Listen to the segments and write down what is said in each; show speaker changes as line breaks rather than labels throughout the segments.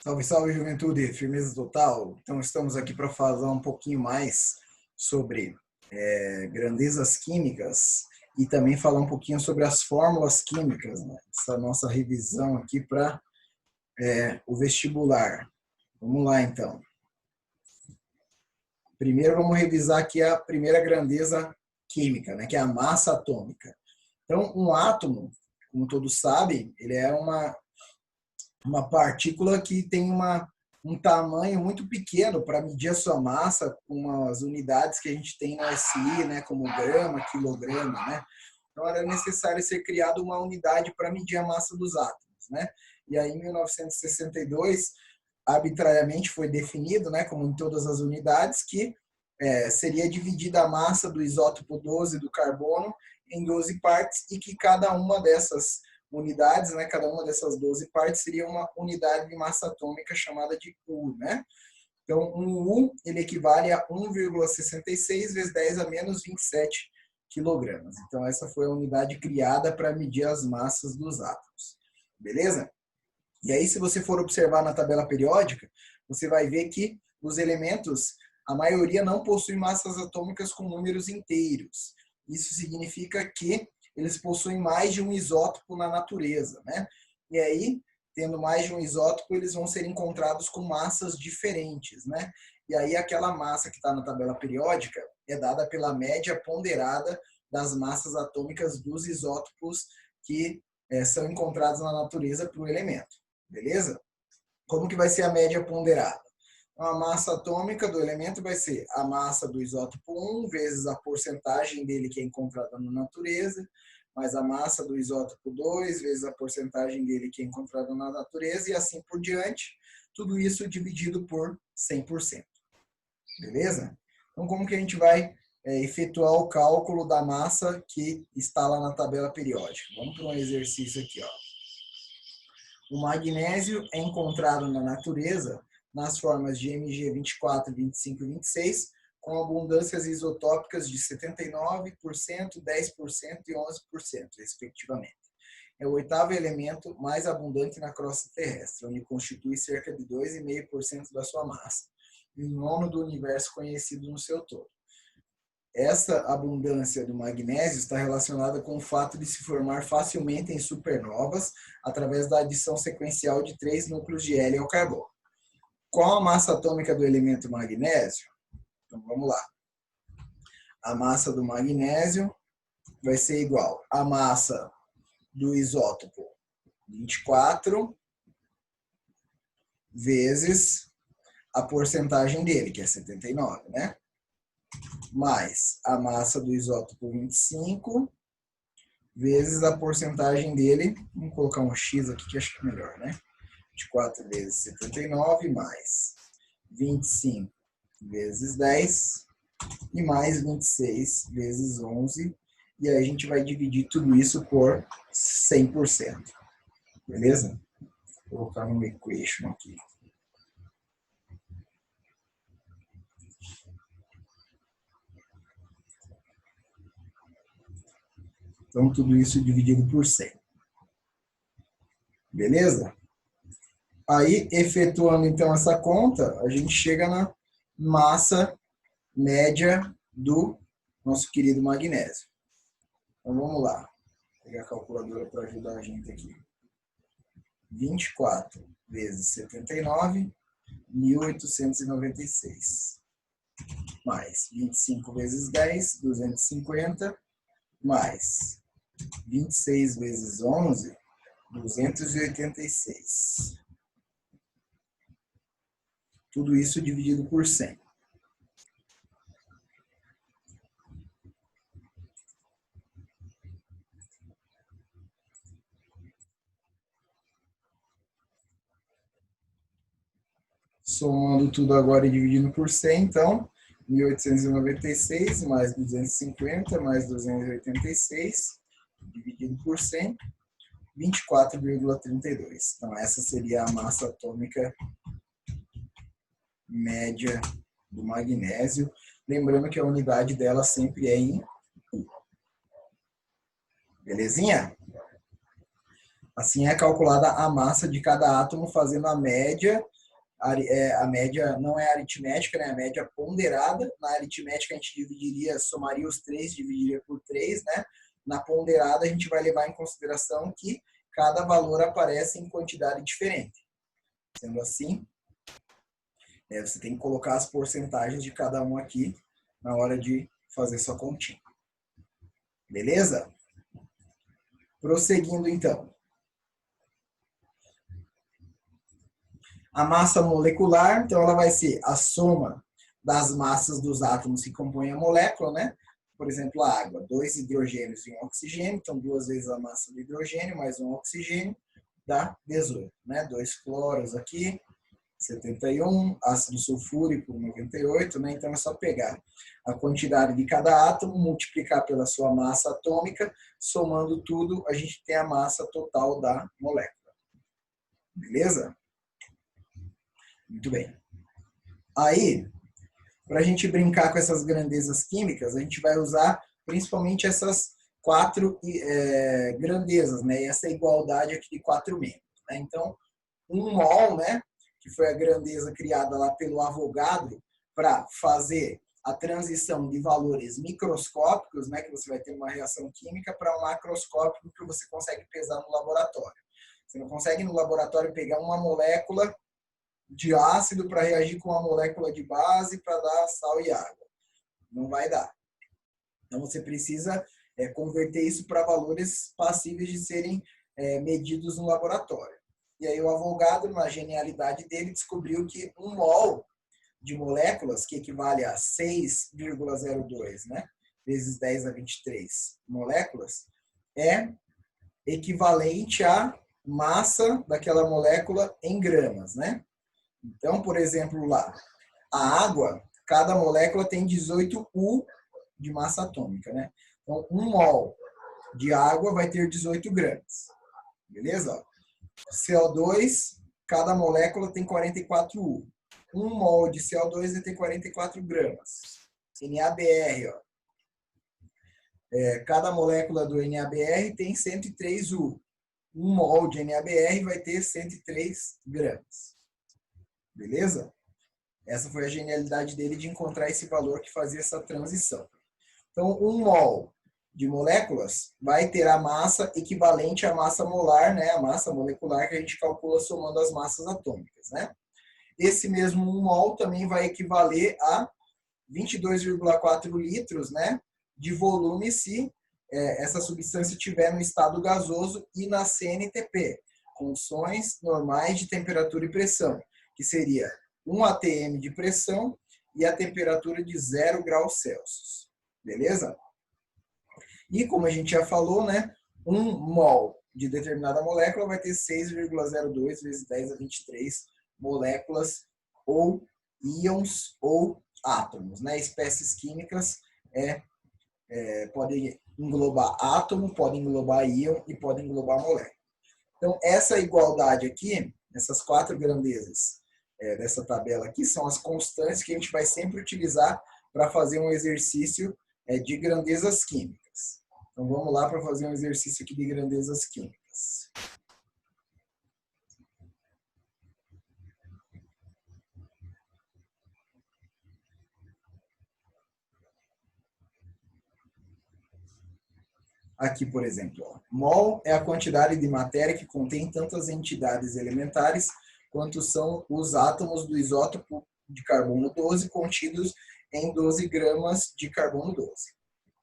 Salve, salve, juventude, firmeza total. Então, estamos aqui para falar um pouquinho mais sobre grandezas químicas e também falar um pouquinho sobre as fórmulas químicas, né? Essa nossa revisão aqui para o vestibular. Vamos lá, então. Primeiro, vamos revisar aqui a primeira grandeza química, né? Que é a massa atômica. Então, um átomo, como todos sabem, ele é uma partícula que tem um tamanho muito pequeno para medir a sua massa com as unidades que a gente tem no SI, né, como grama, quilograma, né? Então era necessário ser criada uma unidade para medir a massa dos átomos, né? E aí em 1962, arbitrariamente foi definido, né, como em todas as unidades, que seria dividida a massa do isótopo 12 do carbono em 12 partes e que cada uma dessas unidades, né, cada uma dessas 12 partes seria uma unidade de massa atômica chamada de U, né? Então, um U ele equivale a 1,66 vezes 10 a menos 27 quilogramas. Então, essa foi a unidade criada para medir as massas dos átomos. Beleza? E aí, se você for observar na tabela periódica, você vai ver que os elementos, a maioria não possui massas atômicas com números inteiros. Isso significa que eles possuem mais de um isótopo na natureza, né? E aí, tendo mais de um isótopo, eles vão ser encontrados com massas diferentes, né? E aí, aquela massa que está na tabela periódica é dada pela média ponderada das massas atômicas dos isótopos que são encontrados na natureza para o elemento. Beleza? Como que vai ser a média ponderada? A massa atômica do elemento vai ser a massa do isótopo 1 vezes a porcentagem dele que é encontrada na natureza, mais a massa do isótopo 2 vezes a porcentagem dele que é encontrada na natureza e assim por diante, tudo isso dividido por 100%. Beleza? Então, como que a gente vai efetuar o cálculo da massa que está lá na tabela periódica? Vamos para um exercício aqui, ó. O magnésio é encontrado na natureza nas formas de Mg24, 25 e 26, com abundâncias isotópicas de 79%, 10% e 11%, respectivamente. É o oitavo elemento mais abundante na crosta terrestre, onde constitui cerca de 2,5% da sua massa, e o nono do universo conhecido no seu todo. Essa abundância do magnésio está relacionada com o fato de se formar facilmente em supernovas através da adição sequencial de 3 núcleos de hélio ao carbono. Qual a massa atômica do elemento magnésio? Então vamos lá. A massa do magnésio vai ser igual à massa do isótopo 24 vezes a porcentagem dele, que é 79, né? Mais a massa do isótopo 25 vezes a porcentagem dele, vamos colocar um X aqui que acho que é melhor, né? 24 vezes 79 mais 25 vezes 10 e mais 26 vezes 11. E aí a gente vai dividir tudo isso por 100%. Beleza? Vou colocar no equation aqui. Então, tudo isso dividido por 100. Beleza? Aí, efetuando, então, essa conta, a gente chega na massa média do nosso querido magnésio. Então, vamos lá. Vou pegar a calculadora para ajudar a gente aqui. 24 vezes 79, 1.896. Mais 25 vezes 10, 250. Mais 26 vezes 11, 286. Tudo isso dividido por 100. Somando tudo agora e dividindo por 100, então, 1.896 mais 250 mais 286, dividido por 100, 24,32. Então, essa seria a massa atômica média do magnésio. Lembrando que a unidade dela sempre é em U. Belezinha? Assim é calculada a massa de cada átomo fazendo a média. A média não é aritmética, né? A média ponderada. Na aritmética a gente dividiria, somaria os três, dividiria por 3, né? Na ponderada a gente vai levar em consideração que cada valor aparece em quantidade diferente. Sendo assim, você tem que colocar as porcentagens de cada um aqui na hora de fazer sua continha. Beleza? Prosseguindo então. A massa molecular, então ela vai ser a soma das massas dos átomos que compõem a molécula, né? Por exemplo, a água, 2 hidrogênios e 1 oxigênio, então 2 vezes a massa do hidrogênio mais 1 oxigênio dá 18, né? 2 cloros aqui, 71, ácido sulfúrico 98, né? Então é só pegar a quantidade de cada átomo, multiplicar pela sua massa atômica, somando tudo, a gente tem a massa total da molécula. Beleza? Muito bem. Aí, para a gente brincar com essas grandezas químicas, a gente vai usar principalmente essas 4 grandezas, né? E essa igualdade aqui de 4 membros. Né? Então, 1 mol, né? Que foi a grandeza criada lá pelo Avogadro para fazer a transição de valores microscópicos, né? Que você vai ter uma reação química, para um macroscópico que você consegue pesar no laboratório. Você não consegue no laboratório pegar uma molécula de ácido para reagir com uma molécula de base para dar sal e água. Não vai dar. Então, você precisa converter isso para valores passíveis de serem medidos no laboratório. E aí o Avogadro, na genialidade dele, descobriu que 1 mol de moléculas, que equivale a 6,02, né, vezes 10 a 23 moléculas, é equivalente à massa daquela molécula em gramas, né? Então, por exemplo, lá, a água, cada molécula tem 18 U de massa atômica, né? Então, 1 mol de água vai ter 18 gramas. Beleza? CO2, cada molécula tem 44 U. 1 mol de CO2 vai ter 44 gramas. NaBr, ó. Cada molécula do NaBr tem 103 U. 1 mol de NaBr vai ter 103 gramas. Beleza? Essa foi a genialidade dele de encontrar esse valor que fazia essa transição. Então, 1 mol de moléculas vai ter a massa equivalente à massa molar, né? A massa molecular que a gente calcula somando as massas atômicas, né? Esse mesmo 1 mol também vai equivaler a 22,4 litros, né, de volume se essa substância estiver no estado gasoso e na CNTP, condições normais de temperatura e pressão, que seria 1 atm de pressão e a temperatura de 0 graus Celsius. Beleza? E como a gente já falou, né, 1 mol de determinada molécula vai ter 6,02 vezes 10 a 23 moléculas ou íons ou átomos, né? Espécies químicas podem englobar átomo, podem englobar íon e podem englobar molécula. Então, essa igualdade aqui, essas 4 grandezas dessa tabela aqui, são as constantes que a gente vai sempre utilizar para fazer um exercício de grandezas químicas. Então, vamos lá para fazer um exercício aqui de grandezas químicas. Aqui, por exemplo, ó, mol é a quantidade de matéria que contém tantas entidades elementares quanto são os átomos do isótopo de carbono 12 contidos em 12 gramas de carbono 12.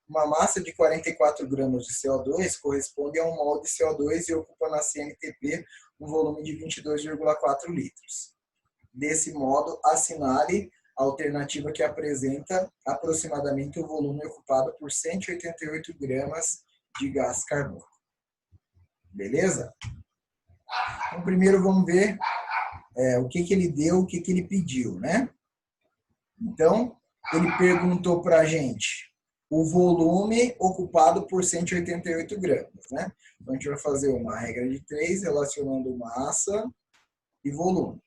Uma massa de 44 gramas de CO2 corresponde a 1 mol de CO2 e ocupa na CNTP um volume de 22,4 litros. Desse modo, assinale a alternativa que apresenta aproximadamente o volume ocupado por 188 gramas de gás carbônico. Beleza? Então, primeiro vamos ver o que ele deu, o que ele pediu, né? Então, ele perguntou para a gente o volume ocupado por 188 gramas, né? Então, a gente vai fazer uma regra de 3 relacionando massa e volume.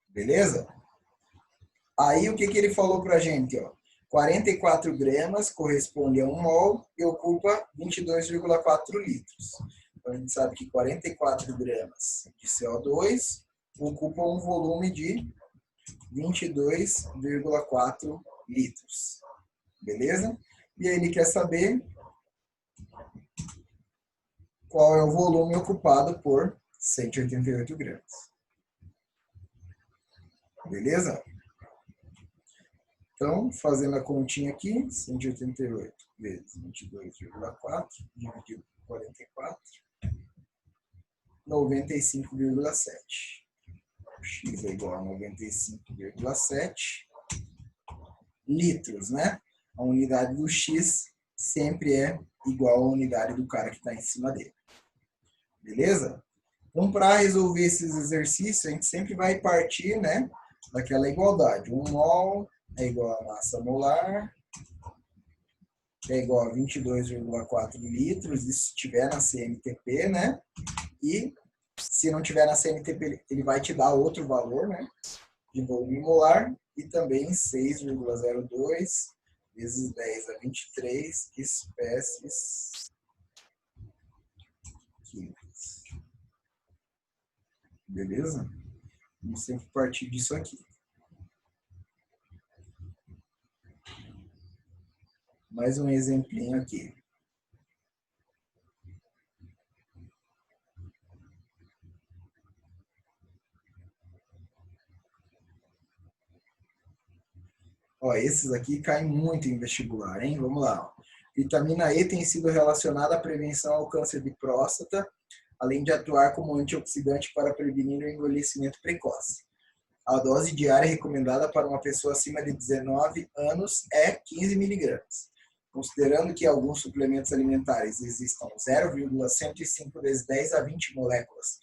Beleza? Aí, o que ele falou para a gente, ó? 44 gramas corresponde a 1 mol e ocupa 22,4 litros. Então, a gente sabe que 44 gramas de CO2 ocupa um volume de 22,4 litros. Beleza? E aí ele quer saber qual é o volume ocupado por 188 gramas. Beleza? Então, fazendo a continha aqui, 188 vezes 22,4 dividido por 44, 95,7. X é igual a 95,7 litros, né? A unidade do X sempre é igual à unidade do cara que está em cima dele. Beleza? Então, para resolver esses exercícios, a gente sempre vai partir, né, daquela igualdade. 1 mol é igual a massa molar, é igual a 22,4 litros, isso se estiver na CMTP, né? E se não tiver na CMTP, ele vai te dar outro valor, né? De volume molar, e também 6,02 vezes 10 a 23 espécies químicas. Beleza? Vamos sempre partir disso aqui. Mais um exemplinho aqui. Ó, esses aqui caem muito em vestibular, hein? Vamos lá. Vitamina E tem sido relacionada à prevenção ao câncer de próstata, além de atuar como antioxidante para prevenir o envelhecimento precoce. A dose diária recomendada para uma pessoa acima de 19 anos é 15 miligramas. Considerando que alguns suplementos alimentares existam 0,105 vezes 10 a 20 moléculas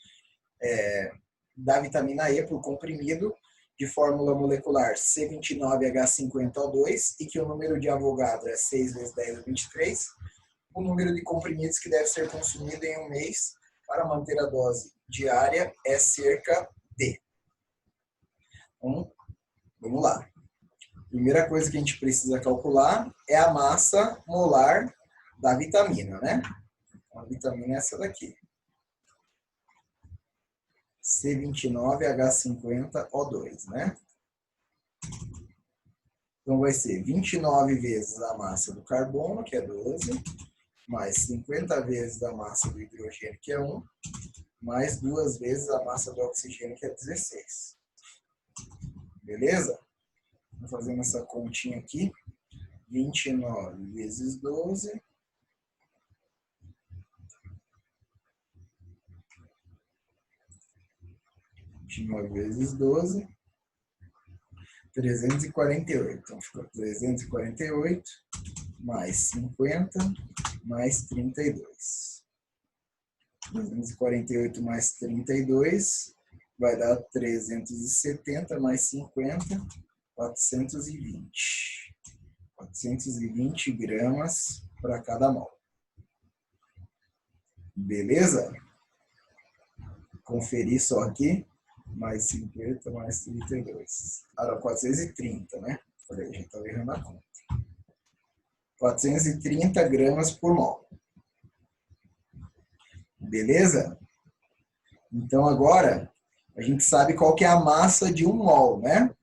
da vitamina E por comprimido, de fórmula molecular C29H50O2 e que o número de Avogadro é 6 vezes 10 a 23, o número de comprimidos que deve ser consumido em um mês para manter a dose diária é cerca de. Então, vamos lá. Primeira coisa que a gente precisa calcular é a massa molar da vitamina, né? A vitamina é essa daqui. C29H50O2, né? Então, vai ser 29 vezes a massa do carbono, que é 12, mais 50 vezes a massa do hidrogênio, que é 1, mais 2 vezes a massa do oxigênio, que é 16. Beleza? Vou fazendo essa continha aqui. 29 vezes 12. 29 vezes 12. 348. Então, ficou 348 mais 50 mais 32. 348 mais 32 vai dar 370 mais 50, 420. 420 gramas para cada mol. Beleza? Conferir só aqui. Mais 50 mais 32. Ah, não, 430, né? Falei, já estava errando a conta. 430 gramas por mol. Beleza? Então, agora, a gente sabe qual que é a massa de 1 mol, né?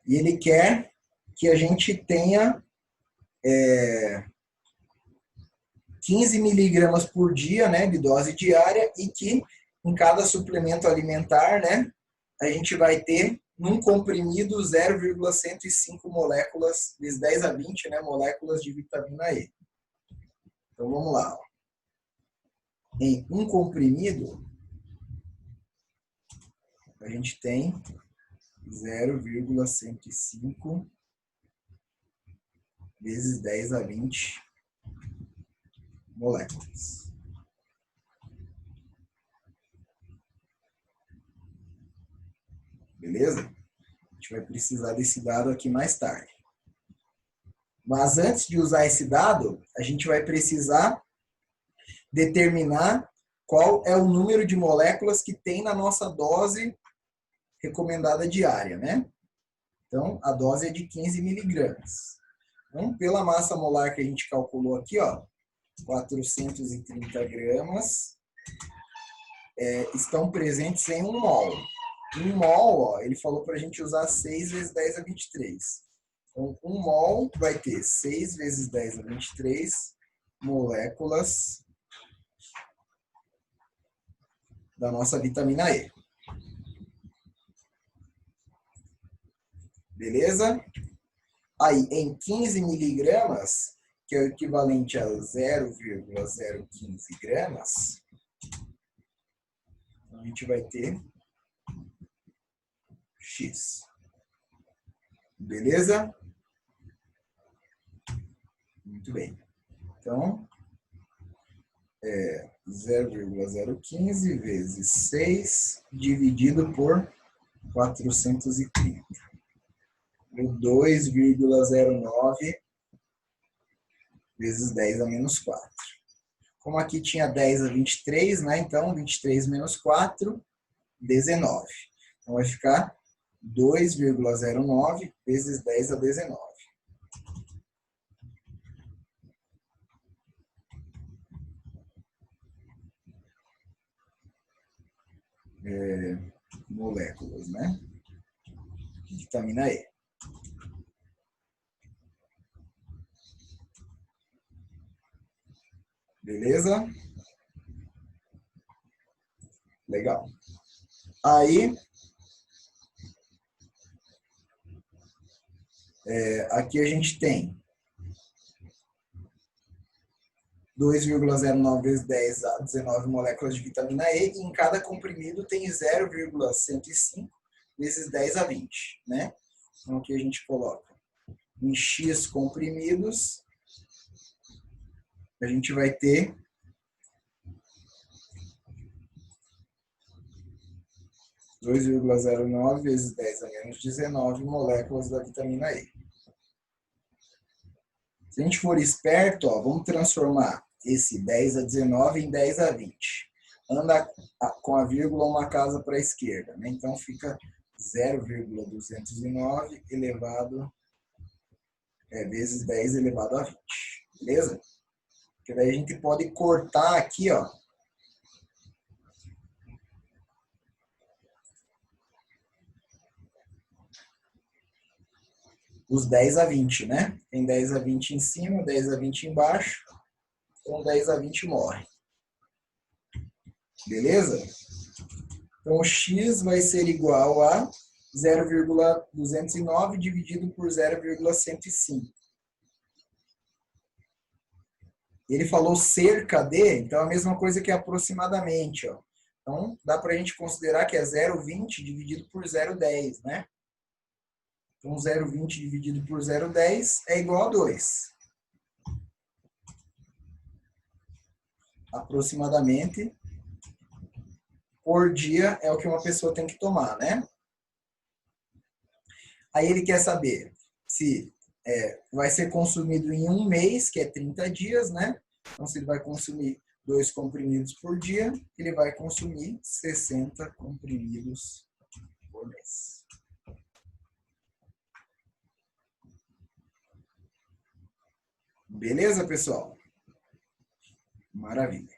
E ele quer que a gente tenha 15 miligramas por dia, né, de dose diária, e que em cada suplemento alimentar, né, a gente vai ter num comprimido 0,105 moléculas, vezes 10 a 20, né, moléculas de vitamina E. Então vamos lá. Em um comprimido, a gente tem 0,105 vezes 10 a 20 moléculas. Beleza? A gente vai precisar desse dado aqui mais tarde. Mas antes de usar esse dado, a gente vai precisar determinar qual é o número de moléculas que tem na nossa dose recomendada diária, né? Então, a dose é de 15 miligramas. Então, pela massa molar que a gente calculou aqui, ó, 430 gramas, estão presentes em 1 mol. 1 mol, ó, ele falou para a gente usar 6 vezes 10 a 23. Então, 1 mol vai ter 6 vezes 10 a 23 moléculas da nossa vitamina E. Beleza? Aí, em 15 miligramas, que é o equivalente a 0,015 gramas, a gente vai ter X. Beleza? Muito bem. Então, 0,015 vezes 6 dividido por 430. O 2,09 vezes 10 a menos 4. Como aqui tinha 10 a 23, né? Então, 23 menos 4, 19. Então, vai ficar 2,09 vezes 10 a 19. Moléculas, né? Vitamina E. Beleza? Legal. Aí, aqui a gente tem 2,09 vezes 10 a 19 moléculas de vitamina E, e em cada comprimido tem 0,105 vezes 10 a 20, né? Então aqui a gente coloca em X comprimidos, a gente vai ter 2,09 vezes 10 a menos 19 moléculas da vitamina E. Se a gente for esperto, ó, vamos transformar esse 10 a 19 em 10 a 20. Anda com a vírgula uma casa para a esquerda, né? Então fica 0,209 elevado vezes 10 elevado a 20. Beleza? Porque daí a gente pode cortar aqui, ó, os 10 a 20, né? Tem 10 a 20 em cima, 10 a 20 embaixo. Então, 10 a 20 morre. Beleza? Então, o X vai ser igual a 0,209 dividido por 0,105. Ele falou cerca de, então é a mesma coisa que aproximadamente, ó. Então, dá para a gente considerar que é 0,20 dividido por 0,10, né? Então, 0,20 dividido por 0,10 é igual a 2. Aproximadamente, por dia é o que uma pessoa tem que tomar, né? Aí ele quer saber se vai ser consumido em um mês, que é 30 dias, né? Então, se ele vai consumir 2 comprimidos por dia, ele vai consumir 60 comprimidos por mês. Beleza, pessoal? Maravilha.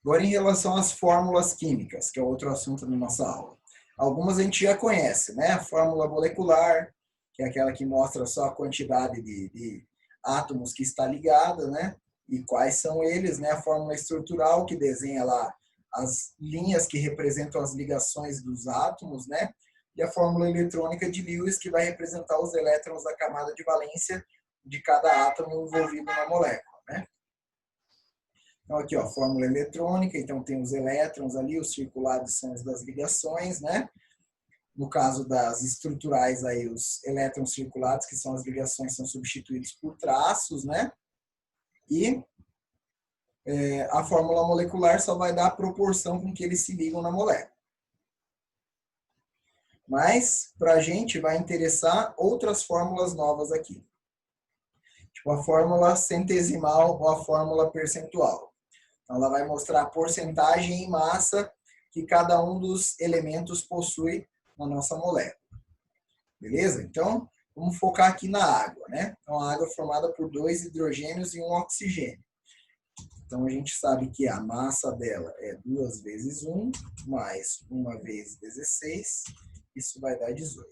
Agora, em relação às fórmulas químicas, que é outro assunto da nossa aula. Algumas a gente já conhece, né? A fórmula molecular, que é aquela que mostra só a quantidade de átomos que está ligada, né? E quais são eles, né? A fórmula estrutural, que desenha lá as linhas que representam as ligações dos átomos, né? E a fórmula eletrônica de Lewis, que vai representar os elétrons da camada de valência de cada átomo envolvido na molécula, né? Então, aqui, ó, fórmula eletrônica, então tem os elétrons ali, os circulados são os das ligações, né? No caso das estruturais, aí, os elétrons circulados, que são as ligações, são substituídos por traços, né? E a fórmula molecular só vai dar a proporção com que eles se ligam na molécula. Mas, para a gente, vai interessar outras fórmulas novas aqui. Tipo a fórmula centesimal ou a fórmula percentual. Então, ela vai mostrar a porcentagem em massa que cada um dos elementos possui na nossa molécula. Beleza? Então, vamos focar aqui na água, né? Então, a água é formada por 2 hidrogênios e 1 oxigênio. Então, a gente sabe que a massa dela é 2 vezes 1, mais 1 vezes 16, isso vai dar 18.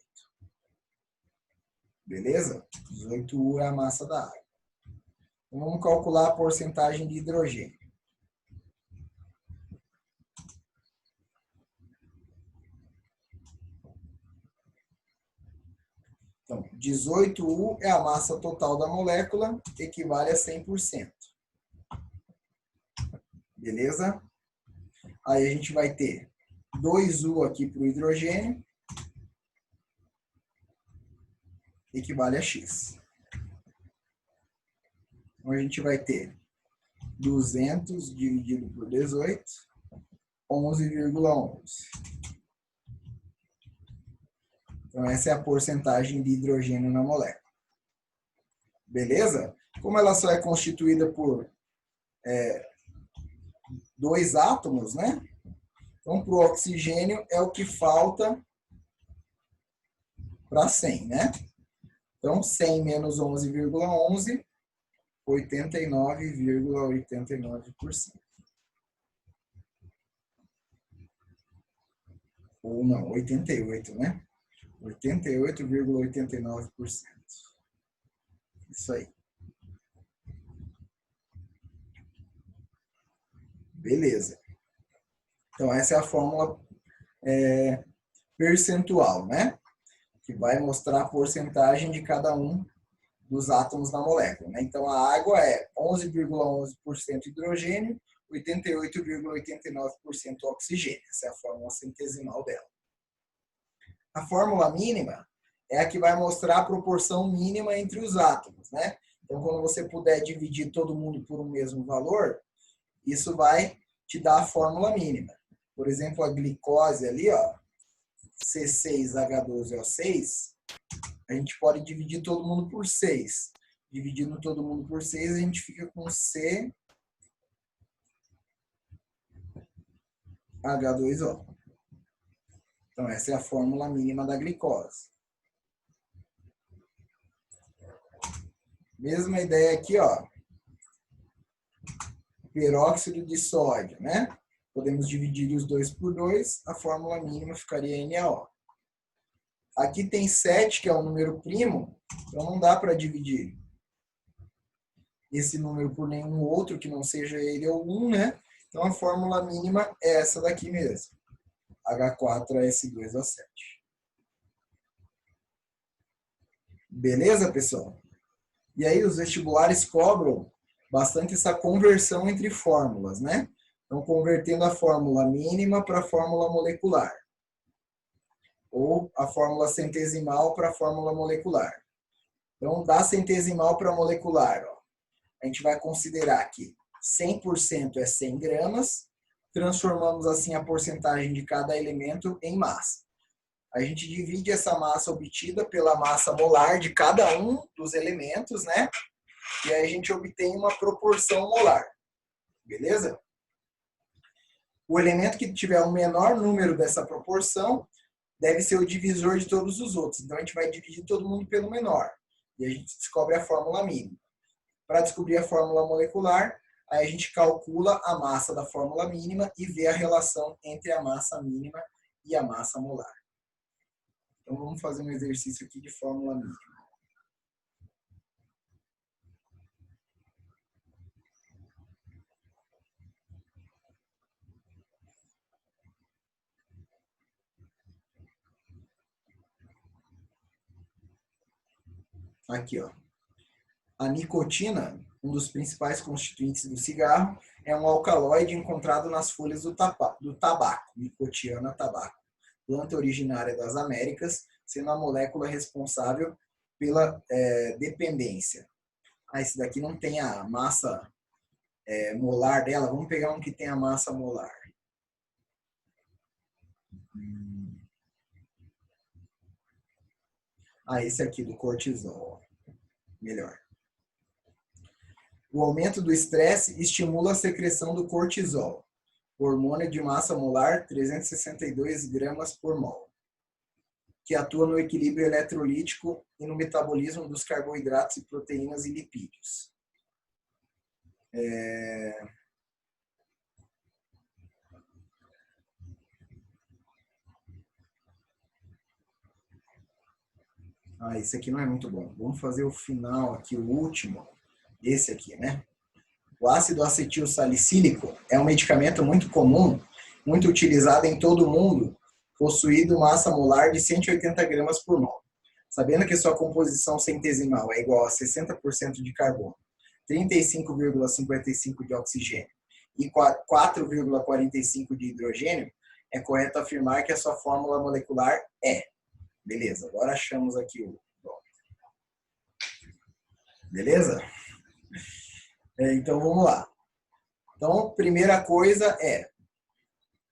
Beleza? 18U é a massa da água. Então, vamos calcular a porcentagem de hidrogênio. Então, 18U é a massa total da molécula, que equivale a 100%. Beleza? Aí a gente vai ter 2U aqui para o hidrogênio, equivale a X. Então a gente vai ter 200 dividido por 18, 11,11. Então essa é a porcentagem de hidrogênio na molécula. Beleza? Como ela só é constituída por 2 átomos, né? Então, para o oxigênio é o que falta para 100, né? Então, 100 menos 11,11, 89,89%. Ou não, 88, né? 88,89%. Isso aí. Beleza. Então, essa é a fórmula percentual, né? Que vai mostrar a porcentagem de cada um dos átomos na molécula, né? Então, a água é 11,11% hidrogênio, 88,89% oxigênio. Essa é a fórmula centesimal dela. A fórmula mínima é a que vai mostrar a proporção mínima entre os átomos, né? Então, quando você puder dividir todo mundo por um mesmo valor, isso vai te dar a fórmula mínima. Por exemplo, a glicose ali, ó, C6H12O6, a gente pode dividir todo mundo por 6. Dividindo todo mundo por 6, a gente fica com CH2O. Então, essa é a fórmula mínima da glicose. Mesma ideia aqui, ó. Peróxido de sódio, né? Podemos dividir os dois por 2, a fórmula mínima ficaria NaO. Aqui tem 7, que é um número primo, então não dá para dividir esse número por nenhum outro que não seja ele ou 1, né? Então a fórmula mínima é essa daqui mesmo. H4S2O7. Beleza, pessoal? E aí os vestibulares cobram bastante essa conversão entre fórmulas, né? Então, convertendo a fórmula mínima para a fórmula molecular. Ou a fórmula centesimal para a fórmula molecular. Então, da centesimal para a molecular, ó, a gente vai considerar que 100% é 100 gramas, transformamos assim a porcentagem de cada elemento em massa. A gente divide essa massa obtida pela massa molar de cada um dos elementos, né? E aí a gente obtém uma proporção molar. Beleza? O elemento que tiver o menor número dessa proporção deve ser o divisor de todos os outros. Então, a gente vai dividir todo mundo pelo menor. E a gente descobre a fórmula mínima. Para descobrir a fórmula molecular, aí a gente calcula a massa da fórmula mínima e vê a relação entre a massa mínima e a massa molar. Então, vamos fazer um exercício aqui de fórmula mínima. Aqui, ó. A nicotina, um dos principais constituintes do cigarro, é um alcaloide encontrado nas folhas do tabaco, Nicotiana tabaco, planta originária das Américas, sendo a molécula responsável pela dependência. Esse daqui não tem a massa molar dela. Vamos pegar um que tem a massa molar. Esse aqui do cortisol. Melhor. O aumento do estresse estimula a secreção do cortisol. hormônio de massa molar 362 gramas por mol, que atua no equilíbrio eletrolítico e no metabolismo dos carboidratos e proteínas e lipídios. Esse aqui não é muito bom. Vamos fazer o final aqui, o último. Esse aqui, né? O ácido acetil salicílico é um medicamento muito comum, muito utilizado em todo o mundo, possuído massa molar de 180 gramas por mol. Sabendo que sua composição centesimal é igual a 60% de carbono, 35,55 de oxigênio e 4,45 de hidrogênio, é correto afirmar que a sua fórmula molecular é. Beleza, agora achamos aqui o. Beleza? Então vamos lá. Então, primeira coisa é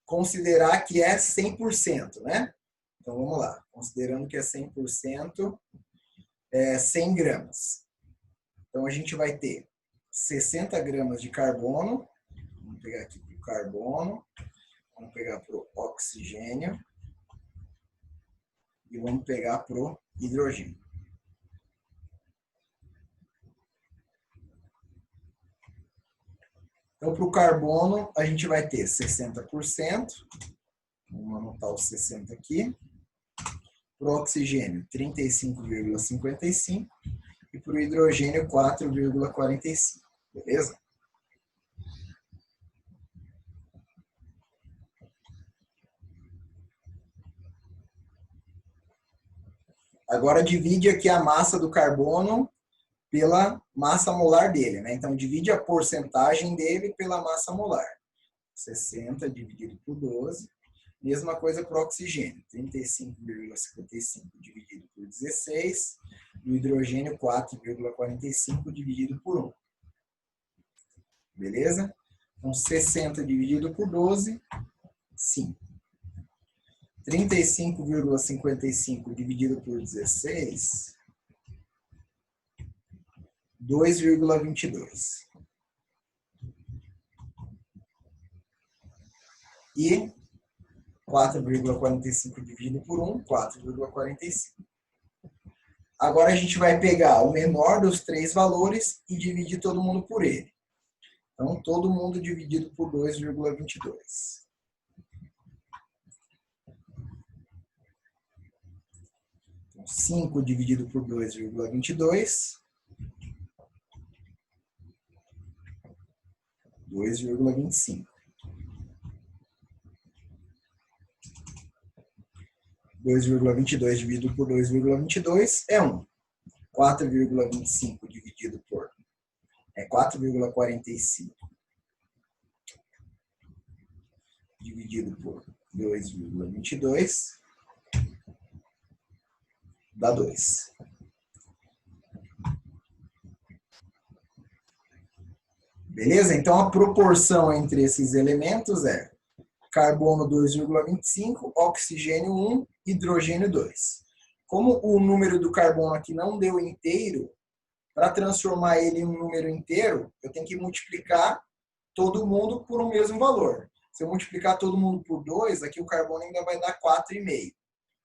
considerar que é 100%, né? Então vamos lá. Considerando que é 100%, 100 gramas. Então a gente vai ter 60 gramas de carbono. Vamos pegar aqui para o carbono. Vamos pegar para o oxigênio. E vamos pegar para o hidrogênio. Então, para o carbono, a gente vai ter 60%. Vamos anotar os 60 aqui. Para o oxigênio, 35,55. E para o hidrogênio, 4,45. Beleza? Agora, divide aqui a massa do carbono pela massa molar dele, né? Então, divide a porcentagem dele pela massa molar. 60 dividido por 12. Mesma coisa para o oxigênio. 35,55 dividido por 16. E o hidrogênio, 4,45 dividido por 1. Beleza? Então, 60 dividido por 12, 5. 35,55 dividido por 16, 2,22. E 4,45 dividido por 1, 4,45. Agora a gente vai pegar o menor dos três valores e dividir todo mundo por ele. Então, todo mundo dividido por 2,22. Então, 5 dividido por 2,22. 2,25. 2,22 dividido por 2,22 é 1. 4,25 dividido por 4,45 dividido por 2,22 dá 2. Beleza? Então a proporção entre esses elementos é carbono 2,25, oxigênio 1, hidrogênio 2. Como o número do carbono aqui não deu inteiro, para transformar ele em um número inteiro, eu tenho que multiplicar todo mundo por um mesmo valor. Se eu multiplicar todo mundo por 2, aqui o carbono ainda vai dar 4,5.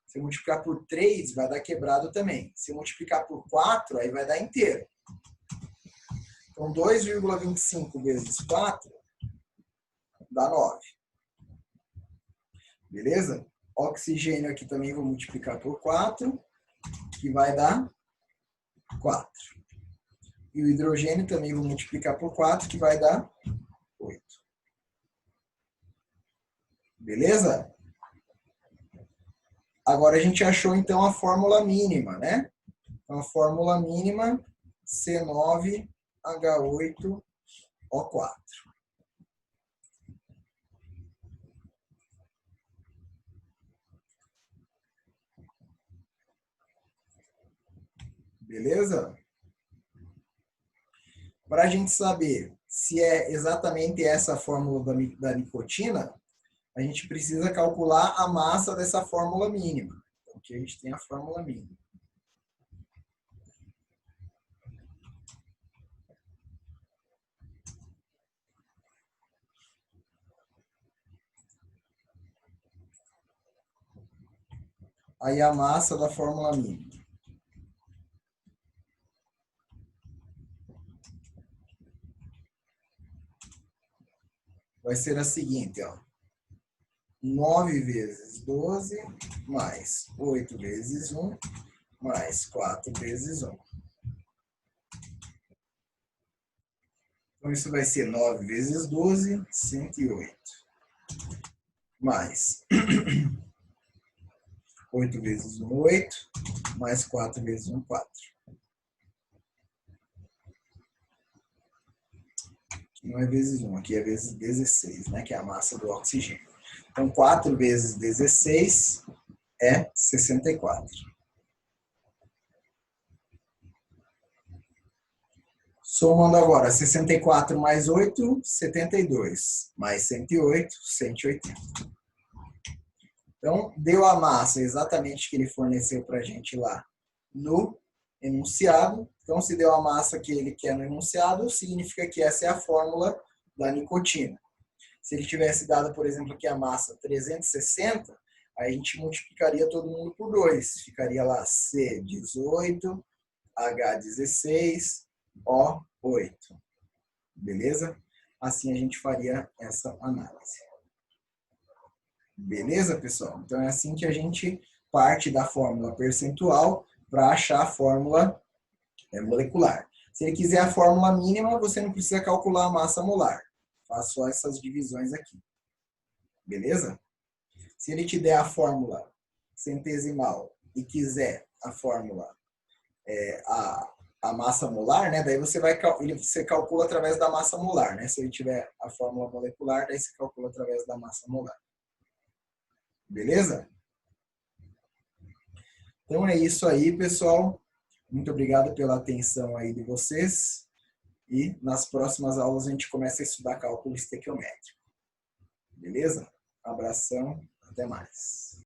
Se eu multiplicar por 3, vai dar quebrado também. Se eu multiplicar por 4, aí vai dar inteiro. Então, 2,25 vezes 4 dá 9. Beleza? Oxigênio aqui também vou multiplicar por 4, que vai dar 4. E o hidrogênio também vou multiplicar por 4, que vai dar 8. Beleza? Agora a gente achou então a fórmula mínima, né? Então, a fórmula mínima C9H8O4. Beleza? Para a gente saber se é exatamente essa a fórmula da nicotina, a gente precisa calcular a massa dessa fórmula mínima. Então, aqui a gente tem a fórmula mínima. aí a massa da fórmula mínima. Vai ser a seguinte, ó. 9 vezes 12, mais 8 vezes 1, mais 4 vezes 1. Então, isso vai ser 9 vezes 12, 108. Mais 8 vezes 1, 8. Mais 4 vezes 1, 4. Aqui não é vezes 1, aqui é vezes 16, né? Que é a massa do oxigênio. Então, 4 vezes 16 é 64. Somando agora 64 mais 8, 72. Mais 108, 180. Então, deu a massa exatamente que ele forneceu para a gente lá no enunciado. Então, se deu a massa que ele quer no enunciado, significa que essa é a fórmula da nicotina. Se ele tivesse dado, por exemplo, aqui a massa 360, aí a gente multiplicaria todo mundo por 2. Ficaria lá C18, H16, O8. Beleza? Assim a gente faria essa análise. Beleza, pessoal? Então é assim que a gente parte da fórmula percentual para achar a fórmula molecular. Se ele quiser a fórmula mínima, você não precisa calcular a massa molar. Faz só essas divisões aqui. Beleza? Se ele te der a fórmula centesimal e quiser a fórmula, a massa molar, né? Daí você calcula através da massa molar, né? Se ele tiver a fórmula molecular, daí você calcula através da massa molar. Beleza? Então é isso aí, pessoal. Muito obrigado pela atenção aí de vocês. E nas próximas aulas a gente começa a estudar cálculo estequiométrico. Beleza? Abração, até mais.